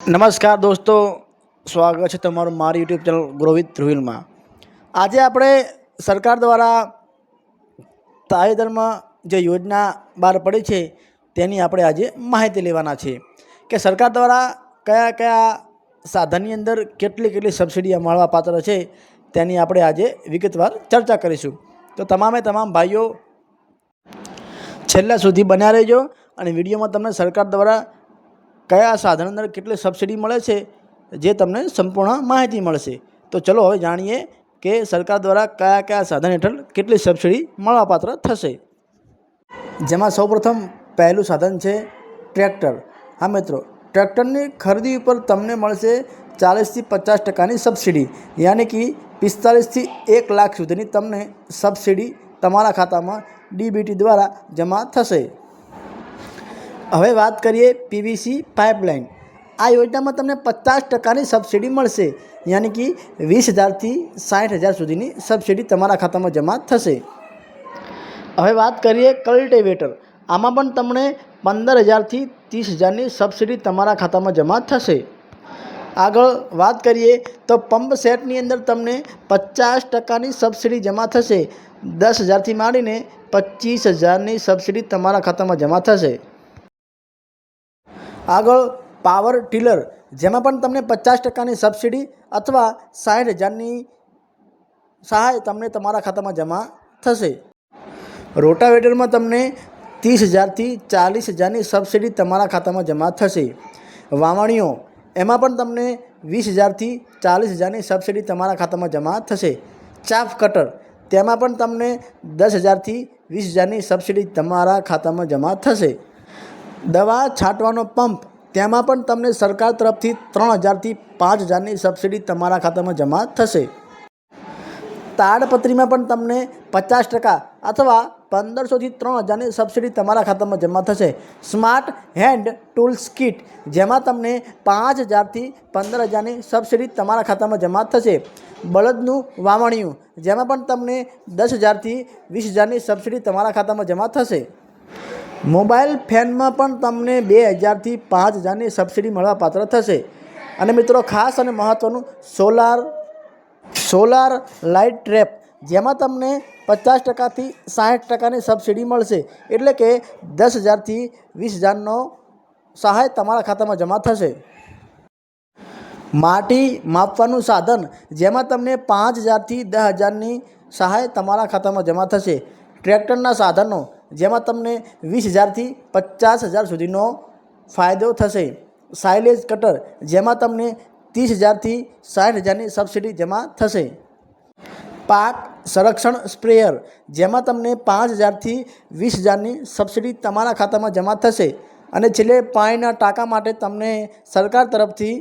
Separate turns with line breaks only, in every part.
નમસ્કાર દોસ્તો, સ્વાગત છે તમારું મારી યુટ્યુબ ચેનલ ગ્રો વિથ ધ્રુવીલમાં। આજે આપણે સરકાર દ્વારા તાજેતરમાં જે યોજના બહાર પડી છે તેની આપણે આજે માહિતી લેવાના છે કે સરકાર દ્વારા કયા કયા સાધનની અંદર કેટલી સબસિડી મળવાપાત્ર છે તેની આપણે આજે વિગતવાર ચર્ચા કરીશું। તો તમામે તમામ ભાઈઓ છેલ્લા સુધી બન્યા રહેજો અને વિડીયોમાં તમને સરકાર દ્વારા કયા સાધન અંદર કેટલી સબસિડી મળે છે જે તમને સંપૂર્ણ માહિતી મળશે। તો ચલો હવે જાણીએ કે સરકાર દ્વારા કયા કયા સાધન હેઠળ કેટલી સબસિડી મળવાપાત્ર થશે। જેમાં સૌપ્રથમ પહેલું સાધન છે ટ્રેક્ટર। હા મિત્રો, ટ્રેક્ટરની ખરીદી ઉપર તમને મળશે 40થી 50% સબસિડી, યાની કે 45થી 1 લાખ સુધીની તમને સબસિડી તમારા ખાતામાં ડીબીટી દ્વારા જમા થશે। હવે વાત કરીએ પીવીસી પાઇપલાઇન। આ યોજનામાં તમને 50%ની સબસિડી મળશે, યાની કે 20,000થી 60,000 સુધીની સબસિડી તમારા ખાતામાં જમા થશે। હવે વાત કરીએ કલ્ટિવેટર। આમાં પણ તમને 15,000થી 30,000ની સબસિડી તમારા ખાતામાં જમા થશે। આગળ વાત કરીએ તો પંપ સેટની અંદર તમને 50%ની સબસિડી જમા થશે। 10,000થી માંડીને 25,000ની સબસિડી તમારા ખાતામાં જમા થશે। આગળ પાવર ટીલર, જેમાં પણ તમને 50%ની સબસિડી અથવા 60,000ની સહાય તમને તમારા ખાતામાં જમા થશે। રોટાવેટરમાં તમને 30,000થી 40,000ની સબસિડી તમારા ખાતામાં જમા થશે। વાવણીઓ, એમાં પણ તમને 20,000થી 40,000ની સબસિડી તમારા ખાતામાં જમા થશે। ચાફ કટર, તેમાં પણ તમને 10,000થી 20,000ની સબસિડી તમારા ખાતામાં જમા થશે। દવા છાંટવાનો પંપ, તેમાં પણ તમને સરકાર તરફથી 3,000થી 5,000ની સબસિડી તમારા ખાતામાં જમા થશે। તાડપત્રીમાં પણ તમને 50% અથવા 1,500થી 3,000ની સબસિડી તમારા ખાતામાં જમા થશે। સ્માર્ટ હેન્ડ ટૂલ્સ કિટ, જેમાં તમને 5,000થી 15,000ની સબસિડી તમારા ખાતામાં જમા થશે। બળદનું વાવણિયું, જેમાં પણ તમને 10,000થી 20,000ની સબસિડી તમારા ખાતામાં જમા થશે। મોબાઈલ ફેનમાં પણ તમને 2,000થી 5,000ની સબસિડી મળવાપાત્ર થશે। અને મિત્રો ખાસ અને મહત્ત્વનું સોલાર લાઇટ ટ્રેપ, જેમાં તમને 50%થી 60%ની સબસિડી મળશે, એટલે કે 10,000થી 20,000નો સહાય તમારા ખાતામાં જમા થશે। માટી માપવાનું સાધન, જેમાં તમને 5,000થી 10,000ની સહાય તમારા ખાતામાં જમા થશે। ટ્રેક્ટરના સાધનો, જેમાં તમને 20,000થી 50,000 સુધીનો ફાયદો થશે। સાઇલેજ કટર, જેમાં તમને 30,000થી 60,000ની સબસિડી જમા થશે। પાક સંરક્ષણ સ્પ્રેયર, જેમાં તમને 5,000થી 20,000ની સબસિડી તમારા ખાતામાં જમા થશે। અને છેલ્લે પાણીના ટાંકા માટે તમને સરકાર તરફથી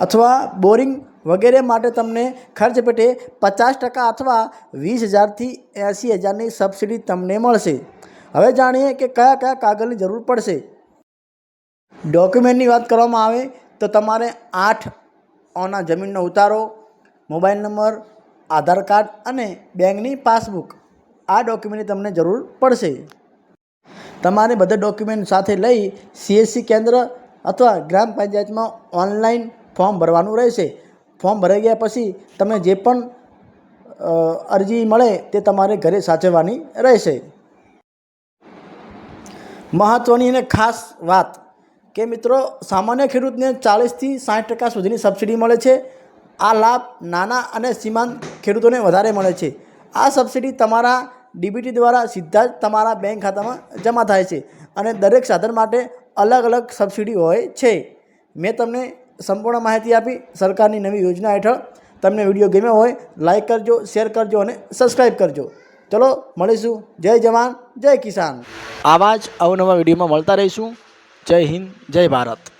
અથવા બોરિંગ વગેરે માટે તમને ખર્ચ પેટે 50% અથવા 20,000થી 80,000ની સબસિડી તમને મળશે। હવે જાણીએ કે કયા કયા કાગળની જરૂર પડશે। ડોક્યુમેન્ટની વાત કરવામાં આવે તો તમારે 8 આના જમીનનો ઉતારો, મોબાઈલ નંબર, આધાર કાર્ડ અને બેંકની પાસબુક, આ ડોક્યુમેન્ટની તમને જરૂર પડશે। તમારે બધા ડોક્યુમેન્ટ સાથે લઈ CSC કેન્દ્ર અથવા ગ્રામ પંચાયતમાં ઓનલાઈન ફોર્મ ભરવાનું રહેશે। ફોર્મ ભરાઈ ગયા પછી તમને જે પણ અરજી મળે તે તમારે ઘરે સાચવવાની રહેશે। મહત્ત્વની અને ખાસ વાત કે મિત્રો, સામાન્ય ખેડૂતને 40થી 60% સુધીની સબસિડી મળે છે। આ લાભ નાના અને સીમાંત ખેડૂતોને વધારે મળે છે। આ સબસિડી તમારા ડીબીટી દ્વારા સીધા જ તમારા બેંક ખાતામાં જમા થાય છે અને દરેક સાધન માટે અલગ અલગ સબસિડી હોય છે। મેં તમને સંપૂર્ણ માહિતી આપી સરકારની નવી યોજના હેઠળ। તમને વિડીયો ગમ્યો હોય લાઇક કરજો, શેર કરજો અને સબસ્ક્રાઈબ કરજો। ચલો મળીશું। જય જવાન, જય કિસાન। આવા જ અવનવા વિડીયોમાં મળતા રહીશું। જય હિન્દ, જય ભારત।